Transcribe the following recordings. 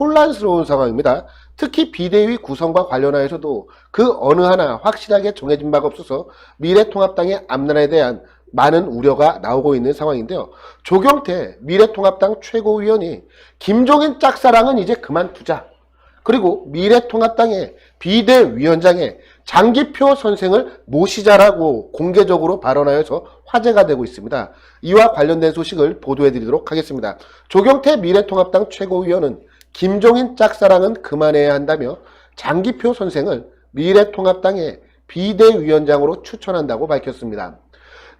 혼란스러운 상황입니다. 특히 비대위 구성과 관련하여서도 그 어느 하나 확실하게 정해진 바가 없어서 미래통합당의 앞날에 대한 많은 우려가 나오고 있는 상황인데요. 조경태 미래통합당 최고위원이 김종인 짝사랑은 이제 그만두자. 그리고 미래통합당의 비대위원장에 장기표 선생을 모시자라고 공개적으로 발언하여서 화제가 되고 있습니다. 이와 관련된 소식을 보도해드리도록 하겠습니다. 조경태 미래통합당 최고위원은 김종인 짝사랑은 그만해야 한다며 장기표 선생을 미래통합당의 비대위원장으로 추천한다고 밝혔습니다.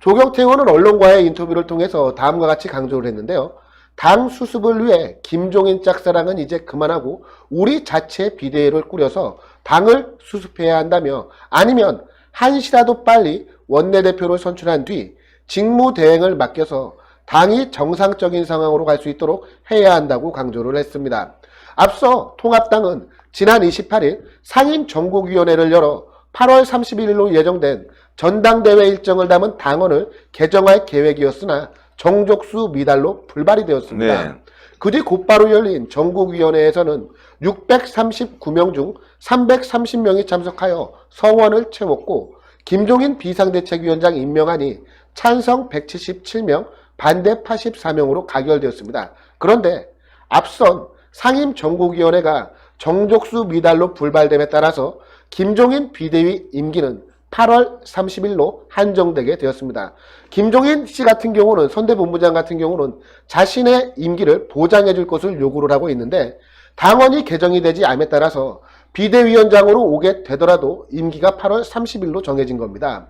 조경태 의원은 언론과의 인터뷰를 통해서 다음과 같이 강조를 했는데요. 당 수습을 위해 김종인 짝사랑은 이제 그만하고 우리 자체 비대위를 꾸려서 당을 수습해야 한다며 아니면 한시라도 빨리 원내대표를 선출한 뒤 직무대행을 맡겨서 당이 정상적인 상황으로 갈 수 있도록 해야 한다고 강조를 했습니다. 앞서 통합당은 지난 28일 상임 전국위원회를 열어 8월 31일로 예정된 전당대회 일정을 담은 당원을 개정할 계획이었으나 정족수 미달로 불발이 되었습니다. 네. 그 뒤 곧바로 열린 전국위원회에서는 639명 중 330명이 참석하여 서원을 채웠고 김종인 비상대책위원장 임명안이 찬성 177명, 반대 84명으로 가결되었습니다. 그런데 앞선 상임 전국위원회가 정족수 미달로 불발됨에 따라서 김종인 비대위 임기는 8월 30일로 한정되게 되었습니다. 김종인 씨 같은 경우는 선대본부장 같은 경우는 자신의 임기를 보장해 줄 것을 요구를 하고 있는데 당원이 개정이 되지 않음에 따라서 비대위원장으로 오게 되더라도 임기가 8월 30일로 정해진 겁니다.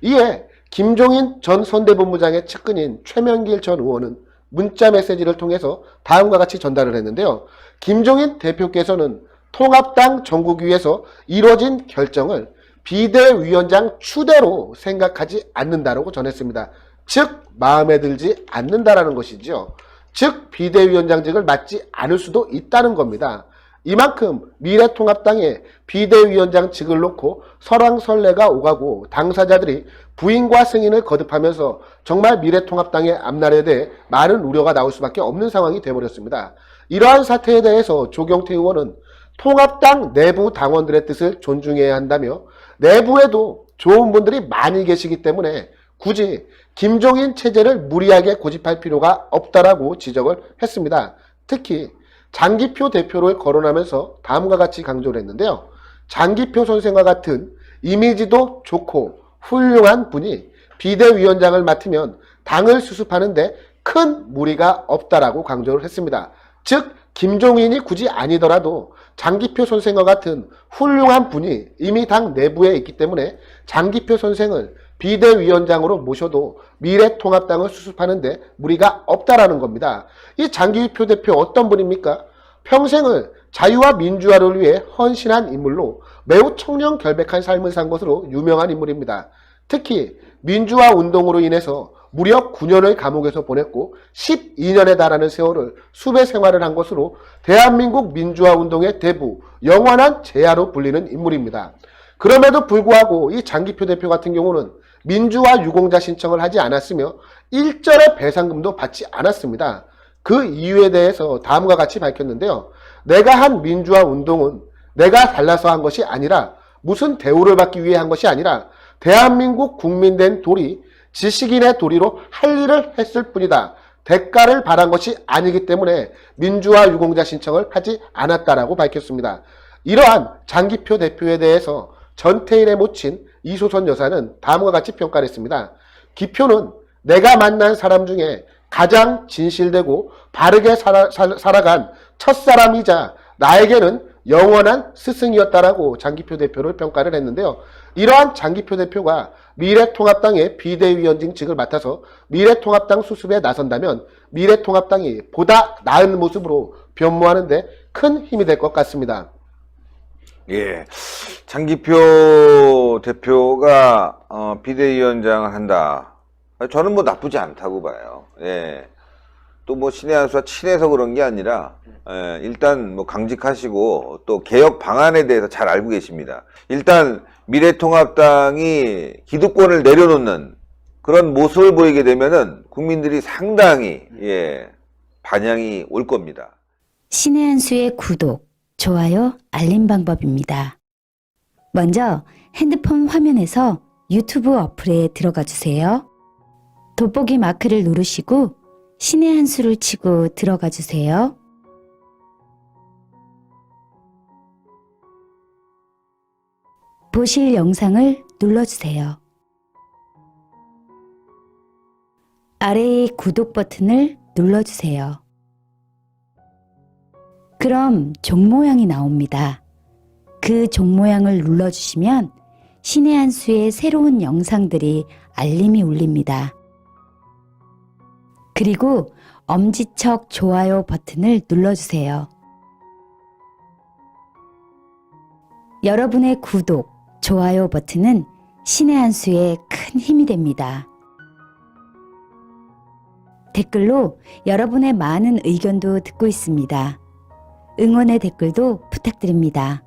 이에 김종인 전 선대본부장의 측근인 최명길 전 의원은 문자 메시지를 통해서 다음과 같이 전달을 했는데요. 김종인 대표께서는 통합당 전국위에서 이뤄진 결정을 비대위원장 추대로 생각하지 않는다라고 전했습니다. 즉 마음에 들지 않는다라는 것이죠. 즉 비대위원장직을 맡지 않을 수도 있다는 겁니다. 이만큼 미래통합당의 비대위원장직을 놓고 설왕설래가 오가고 당사자들이 부인과 승인을 거듭하면서 정말 미래통합당의 앞날에 대해 많은 우려가 나올 수밖에 없는 상황이 되어버렸습니다. 이러한 사태에 대해서 조경태 의원은 통합당 내부 당원들의 뜻을 존중해야 한다며 내부에도 좋은 분들이 많이 계시기 때문에 굳이 김종인 체제를 무리하게 고집할 필요가 없다라고 지적을 했습니다. 특히 장기표 대표를 거론하면서 다음과 같이 강조를 했는데요. 장기표 선생과 같은 이미지도 좋고 훌륭한 분이 비대위원장을 맡으면 당을 수습하는데 큰 무리가 없다라고 강조를 했습니다. 즉 김종인이 굳이 아니더라도 장기표 선생과 같은 훌륭한 분이 이미 당 내부에 있기 때문에 장기표 선생을 비대위원장으로 모셔도 미래통합당을 수습하는데 무리가 없다라는 겁니다. 이 장기표 대표 어떤 분입니까? 평생을 자유와 민주화를 위해 헌신한 인물로 매우 청렴결백한 삶을 산 것으로 유명한 인물입니다. 특히 민주화 운동으로 인해서 무려 9년을 감옥에서 보냈고 12년에 달하는 세월을 수배 생활을 한 것으로 대한민국 민주화 운동의 대부, 영원한 제야로 불리는 인물입니다. 그럼에도 불구하고 이 장기표 대표 같은 경우는 민주화 유공자 신청을 하지 않았으며 일절의 배상금도 받지 않았습니다. 그 이유에 대해서 다음과 같이 밝혔는데요. 내가 한 민주화 운동은 내가 달라서 한 것이 아니라 무슨 대우를 받기 위해 한 것이 아니라 대한민국 국민된 도리, 지식인의 도리로 할 일을 했을 뿐이다. 대가를 바란 것이 아니기 때문에 민주화 유공자 신청을 하지 않았다라고 밝혔습니다. 이러한 장기표 대표에 대해서 전태일의 모친 이소선 여사는 다음과 같이 평가를 했습니다. 기표는 내가 만난 사람 중에 가장 진실되고 바르게 살아간 첫사람이자 나에게는 영원한 스승이었다라고 장기표 대표를 평가를 했는데요. 이러한 장기표 대표가 미래통합당의 비대위원직을 맡아서 미래통합당 수습에 나선다면 미래통합당이 보다 나은 모습으로 변모하는데 큰 힘이 될 것 같습니다. 예, 장기표 대표가 비대위원장을 한다. 저는 뭐 나쁘지 않다고 봐요. 예. 또 뭐 신의 한 수가 친해서 그런 게 아니라 일단 뭐 강직하시고 또 개혁 방안에 대해서 잘 알고 계십니다. 일단 미래통합당이 기득권을 내려놓는 그런 모습을 보이게 되면은 국민들이 상당히 반향이 올 겁니다. 신의 한 수의 구독, 좋아요, 알림 방법입니다. 먼저 핸드폰 화면에서 유튜브 어플에 들어가 주세요. 돋보기 마크를 누르시고 신의 한 수를 치고 들어가 주세요. 보실 영상을 눌러주세요. 아래의 구독 버튼을 눌러주세요. 그럼 종 모양이 나옵니다. 그 종 모양을 눌러주시면 신의 한 수의 새로운 영상들이 알림이 울립니다. 그리고 엄지척 좋아요 버튼을 눌러주세요. 여러분의 구독, 좋아요 버튼은 신의 한 수에 큰 힘이 됩니다. 댓글로 여러분의 많은 의견도 듣고 있습니다. 응원의 댓글도 부탁드립니다.